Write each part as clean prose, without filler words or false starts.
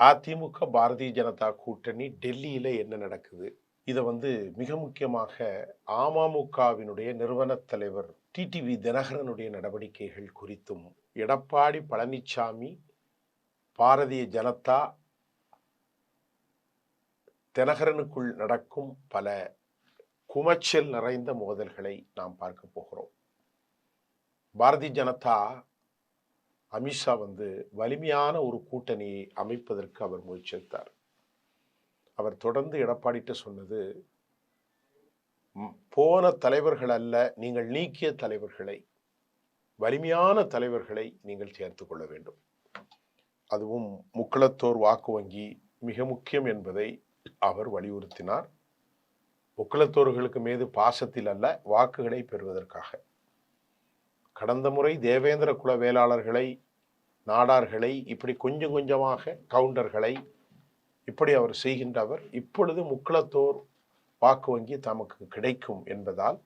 அதிமுக பாரதிய ஜனதா கூட்டணி டெல்லியில என்ன நடக்குது? இத மிக முக்கியமாக அமமுகவினுடைய நிறுவனத் தலைவர் டிடிவி தினகரனுடைய நடவடிக்கைகள் குறித்தும், எடப்பாடி பழனிசாமி, பாரதிய ஜனதா, தினகரனுக்குள் நடக்கும் பல குமச்சல் நிறைந்த மோதல்களை நாம் பார்க்க போகிறோம். பாரதிய ஜனதா அமித்ஷா வலிமையான ஒரு கூட்டணியை அமைப்பதற்கு அவர் முயற்சித்தார். அவர் தொடர்ந்து எடப்பாடிட்ட சொன்னது, போன தலைவர்கள் அல்ல, நீங்கள் நீக்கிய தலைவர்களை, வலிமையான தலைவர்களை நீங்கள் சேர்த்துக் கொள்ள வேண்டும். அதுவும் முக்குளத்தோர் வாக்கு வங்கி மிக முக்கியம் என்பதை அவர் வலியுறுத்தினார். முக்குளத்தோர்களுக்கு மீது பாசத்தில் அல்ல, வாக்குகளை பெறுவதற்காக. கடந்த முறை தேவேந்திர குல வேளாளர்களை, நாடார்களை, இப்படி கொஞ்சம் கொஞ்சமாக கவுண்டர்களை இப்படி அவர் செய்கின்றவர். இப்பொழுது முக்குளத்தோர் வாக்கு வங்கி தமக்கு கிடைக்கும் என்பதால்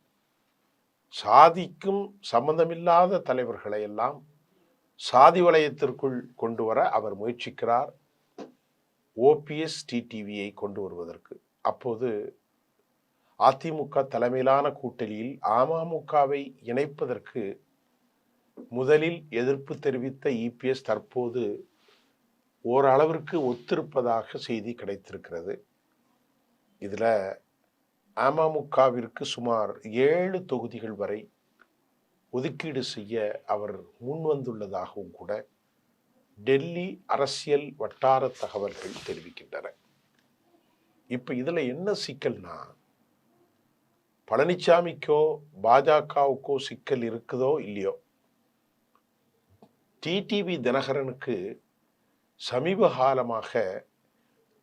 சாதிக்கும் சம்பந்தமில்லாத தலைவர்களை எல்லாம் சாதி வலயத்திற்குள் கொண்டு வர அவர் முயற்சிக்கிறார், ஓபிஎஸ் டிடிவியை கொண்டு வருவதற்கு. அப்போது அதிமுக தலைமையிலான கூட்டணியில் அமமுகவை இணைப்பதற்கு முதலில் எதிர்ப்பு தெரிவித்த இபிஎஸ் தற்போது ஓரளவிற்கு ஒத்திருப்பதாக செய்தி கிடைத்திருக்கிறது. இதுல அமமுகவிற்கு சுமார் 7 தொகுதிகள் வரை ஒதுக்கீடு செய்ய அவர் முன்வந்துள்ளதாகவும் கூட டெல்லி அரசியல் வட்டார தகவல்கள் தெரிவிக்கின்றன. இப்ப இதுல என்ன சிக்கல்னா, பழனிசாமிக்கோ பாஜகவுக்கோ சிக்கல் இருக்குதோ இல்லையோ, டிடிவி தினகரனுக்கு சமீப காலமாக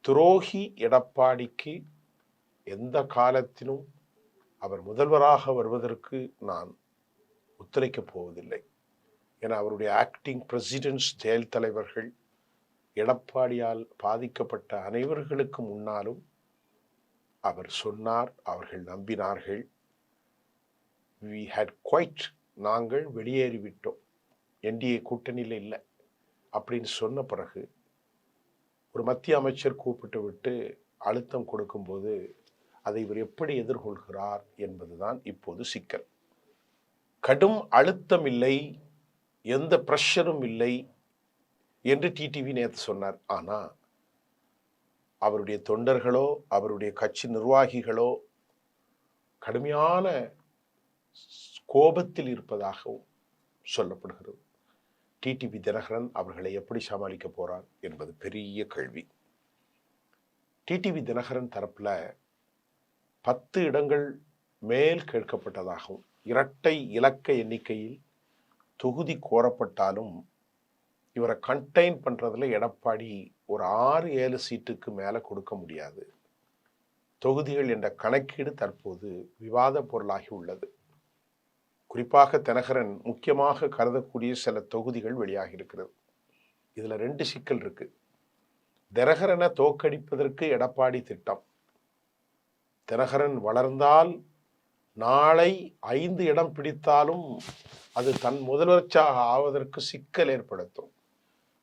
துரோகி எடப்பாடிக்கு எந்த காலத்திலும் அவர் முதல்வராக வருவதற்கு நான் ஒத்துழைக்கப் போவதில்லை என அவருடைய ஆக்டிங் பிரசிடென்ட்ஸ் செயல் தலைவர்கள் எடப்பாடியால் பாதிக்கப்பட்ட அனைவர்களுக்கு முன்னாலும் அவர் சொன்னார். அவர்கள் நம்பினார்கள். we had quite, நாங்கள் வெளியேறிவிட்டோம், என்டிஏ கூட்டணியில் இல்லை அப்படின்னு சொன்ன பிறகு ஒரு மத்திய அமைச்சர் கூப்பிட்டு விட்டு அழுத்தம் கொடுக்கும்போது அதை இவர் எப்படி எதிர்கொள்கிறார் என்பதுதான் இப்போது சிக்கல். கடும் அழுத்தம் இல்லை, எந்த பிரஷரும் இல்லை என்று டிடிவி நேற்று சொன்னார். ஆனா அவருடைய தொண்டர்களோ அவருடைய கட்சி நிர்வாகிகளோ கடுமையான கோபத்தில் இருப்பதாகவும் சொல்லப்படுகிறது. டிடிவி தினகரன் அவர்களை எப்படி சமாளிக்க போறார் என்பது பெரிய கேள்வி. டிடிவி தினகரன் தரப்புல 10 இடங்கள் மேல் கேட்கப்பட்டதாகவும், இரட்டை இலக்க எண்ணிக்கையில் தொகுதி கோரப்பட்டாலும் இவரை கண்டெயின் பண்றதுல எடப்பாடி ஒரு 6-7 சீட்டுக்கு மேல கொடுக்க முடியாது. தொகுதிகள் என்ற கணக்கீடு தற்போது விவாத பொருளாகி உள்ளது. குறிப்பாக தினகரன் முக்கியமாக கருதக்கூடிய சில தொகுதிகள் வெளியாகி இருக்கிறது. இதுல 2 சிக்கல் இருக்கு. தினகரனை தோற்கடிப்பதற்கு எடப்பாடி திட்டம். தினகரன் வளர்ந்தால் நாளை 5 இடம் பிடித்தாலும் அது தன் முதலமைச்சராக ஆவதற்கு சிக்கல் ஏற்படுத்தும்.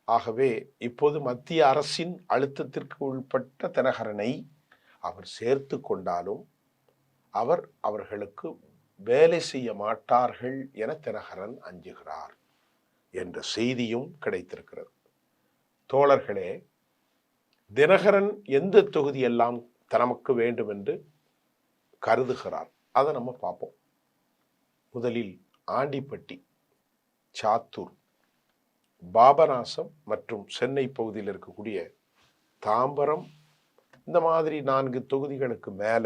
ஆகவே இப்போது மத்திய அரசின் அழுத்தத்திற்கு உட்பட்ட தினகரனை அவர் சேர்த்து கொண்டாலும் அவர்களுக்கு வேலை செய்ய மாட்டார்கள் என தினகரன் அஞ்சுகிறார் என்ற செய்தியும் கிடைத்திருக்கிறது. தோழர்களே, தினகரன் எந்த தொகுதியெல்லாம் தனக்கு வேண்டும் என்று கருதுகிறார், அதை நம்ம பார்ப்போம். முதலில் ஆண்டிப்பட்டி, சாத்தூர், பாபநாசம் மற்றும் சென்னை பகுதியில் இருக்கக்கூடிய தாம்பரம், இந்த மாதிரி 4 தொகுதிகளுக்கு மேல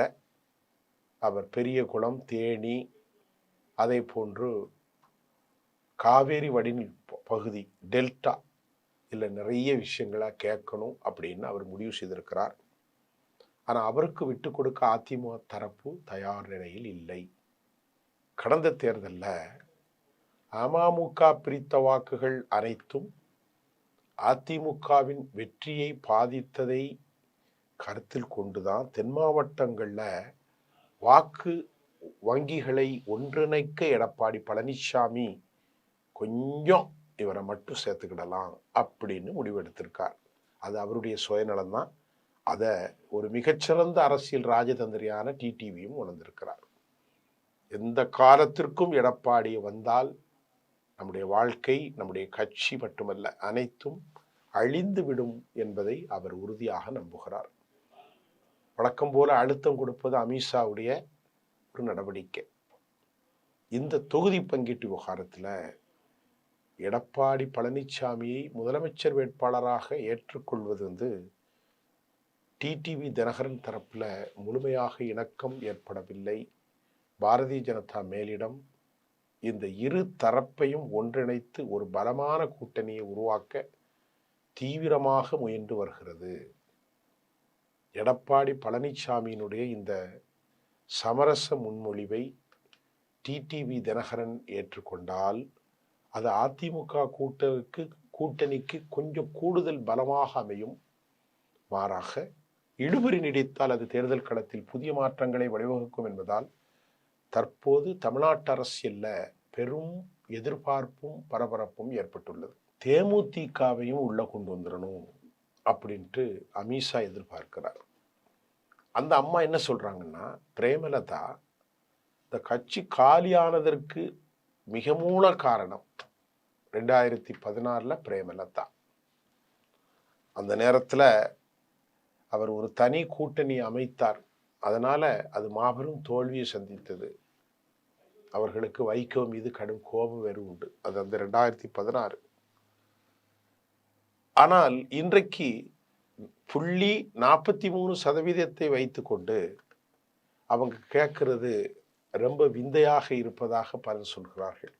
அவர் பெரியகுளம், தேனி, அதே போன்று காவேரி வடிநில் பகுதி, டெல்டா, இல்லை நிறைய விஷயங்களா கேட்கணும் அப்படின்னு அவர் முடிவு செய்திருக்கிறார். ஆனால் அவருக்கு விட்டு கொடுக்க அதிமுக தரப்பு தயார் நிலையில் இல்லை. கடந்த தேர்தலில் அமமுக பிரித்த வாக்குகள் அனைத்தும் அதிமுகவின் வெற்றியை பாதித்ததை கருத்தில் கொண்டுதான் தென் மாவட்டங்களில் வாக்கு வங்கிகளை ஒன்றிணைக்க எடப்பாடி பழனிசாமி கொஞ்சம் இவரை மட்டும் சேர்த்துக்கிடலாம் அப்படின்னு முடிவெடுத்திருக்கார். அது அவருடைய சுயநலம்தான். அதை ஒரு மிகச்சிறந்த அரசியல் ராஜதந்திரியான டிடிவியும் உணர்ந்திருக்கிறார். எந்த காலத்திற்கும் எடப்பாடி வந்தால் நம்முடைய வாழ்க்கை, நம்முடைய கட்சி மட்டுமல்ல, அனைத்தும் அழிந்துவிடும் என்பதை அவர் உறுதியாக நம்புகிறார். வழக்கம் போல அழுத்தம் கொடுப்பது அமித்ஷாவுடைய ஒரு நடவடிக்கை. இந்த தொகுதி பங்கீட்டு விவகாரத்தில் எடப்பாடி பழனிசாமியை முதலமைச்சர் வேட்பாளராக ஏற்றுக்கொள்வது டிடிவி தினகரன் தரப்புல முழுமையாக இணக்கம் ஏற்படவில்லை. பாரதிய ஜனதா மேலிடம் இந்த இரு தரப்பையும் ஒன்றிணைத்து ஒரு பலமான கூட்டணியை உருவாக்க தீவிரமாக முயன்று வருகிறது. எடப்பாடி பழனிசாமியினுடைய இந்த சமரச முன்மொழிவை டிடிவி தினகரன் ஏற்றுக்கொண்டால் அது அதிமுக கூட்டணிக்கு கொஞ்சம் கூடுதல் பலமாக அமையும். மாறாக இழுபறி நீடித்தால் அது தேர்தல் களத்தில் புதிய மாற்றங்களை வழிவகுக்கும் என்பதால் தற்போது தமிழ்நாட்டு அரசியல்ல பெரும் எதிர்பார்ப்பும் பரபரப்பும் ஏற்பட்டுள்ளது. தேமுதிகவையும் உள்ள கொண்டு வந்துடணும் அப்படின்ட்டு அமித்ஷா எதிர்பார்க்கிறார். அந்த அம்மா என்ன சொல்றாங்கன்னா, பிரேமலதா இந்த கட்சி காலியானதற்கு மிக மூல காரணம் 2016 பிரேமலதா. அந்த நேரத்தில் அவர் ஒரு தனி கூட்டணி அமைத்தார். அதனால அது மாபெரும் தோல்வியை சந்தித்தது. அவர்களுக்கு வைகோ மீது கடும் கோபம் வேறு உண்டு. அது அந்த 2016. ஆனால் இன்றைக்கு 43% வைத்துக்கொண்டு அவங்க கேட்கறது ரொம்ப விந்தையாக இருப்பதாக பலர் சொல்கிறார்கள்.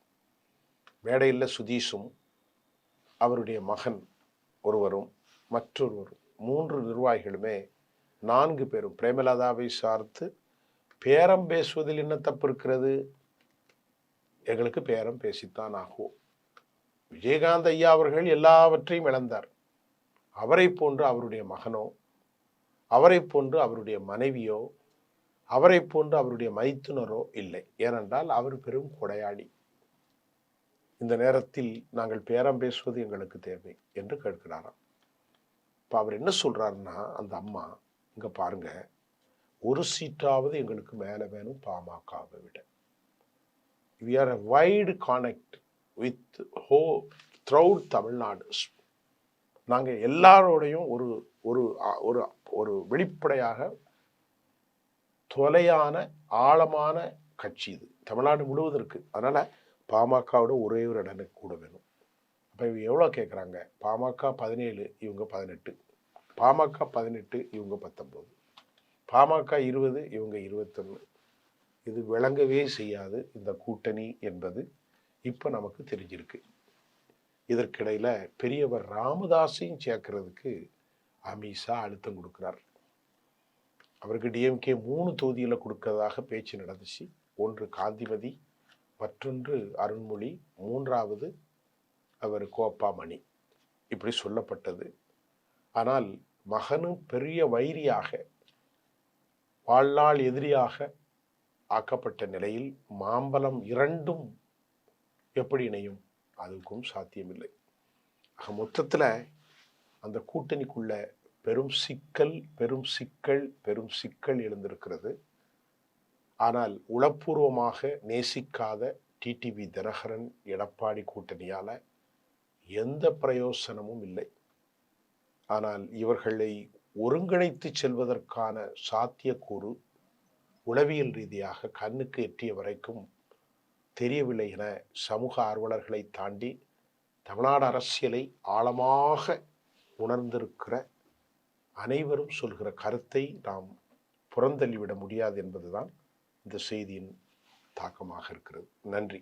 மேடையில் சுதீஷும் அவருடைய மகன் ஒருவரும் மற்றொருவரும் 3 நிர்வாகிகளுமே 4 பேரும் பிரேமலதாவை சார்ந்து பேரம் பேசுவதில் என்ன தப்பு இருக்கிறது, எங்களுக்கு பேரம் பேசித்தான் ஆகும். விஜயகாந்த் ஐயா அவர்கள் எல்லாவற்றையும் இழந்தார். அவரை போன்று அவருடைய மகனோ, அவரை போன்று அவருடைய மனைவியோ, அவரை போன்று அவருடைய மைத்துனரோ இல்லை. ஏனென்றால் அவர் பெரும் கொடையாளி. இந்த நேரத்தில் நாங்கள் பேரம் பேசுவது எங்களுக்கு தேவை என்று கேட்கிறாராம். இப்போ அவர் என்ன சொல்றாருன்னா, அந்த அம்மா இங்க பாருங்க, ஒரு சீட்டாவது எங்களுக்கு மேலே வேணும் பாமகவை விட. We are a wide connect with throughout Tamil Nadu. நாங்கள் எல்லாரோடையும் ஒரு ஒரு ஒரு ஒரு வெளிப்படையாக தொலையான ஆழமான கட்சி இது, தமிழ்நாடு முழுவதும் இருக்கு. அதனால பாமகவோட ஒரே ஒரு இடம் கூட வேணும். அப்போ இவங்க எவ்வளோ கேட்குறாங்க? பாமக 17, இவங்க 18, பாமக 18, இவங்க 19, பாமக 20, இவங்க 21. இது விளங்கவே செய்யாது இந்த கூட்டணி என்பது இப்போ நமக்கு தெரிஞ்சிருக்கு. இதற்கிடையில் பெரியவர் ராமதாஸையும் சேர்க்கறதுக்கு அமித்ஷா அழுத்தம் கொடுக்கிறார். அவருக்கு டிஎம்கே 3 தொகுதியில் கொடுக்கறதாக பேச்சு நடந்துச்சு. ஒன்று காந்திமதி, மற்றொன்று அருண்மொழி, 3வது அவர் கோப்பாமணி, இப்படி சொல்லப்பட்டது. ஆனால் மகனும் பெரிய வைரியாக, வாழ்நாள் எதிரியாக ஆக்கப்பட்ட நிலையில் மாம்பழம் 2ம் எப்படி இணையும்? அதுக்கும் சாத்தியமில்லை. ஆக மொத்தத்தில் அந்த கூட்டணிக்குள்ள பெரும் சிக்கல் பெரும் சிக்கல் பெரும் சிக்கல் எழுந்திருக்கிறது. ஆனால் உளப்பூர்வமாக நேசிக்காத டிடிவி தினகரன் எடப்பாடி கூட்டணியால எந்த பிரயோசனமும் இல்லை. ஆனால் இவர்களை ஒருங்கிணைத்து செல்வதற்கான சாத்தியக்கூறு உளவியல் ரீதியாக கண்ணுக்கு எட்டிய வரைக்கும் தெரியவில்லை என சமூக ஆர்வலர்களை தாண்டி தமிழ்நாடு அரசியலை ஆழமாக உணர்ந்திருக்கிற அனைவரும் சொல்கிற கருத்தை நாம் புறந்தள்ளிவிட முடியாது என்பதுதான் இந்த செய்தியின் தாக்கமாக இருக்கிறது. நன்றி.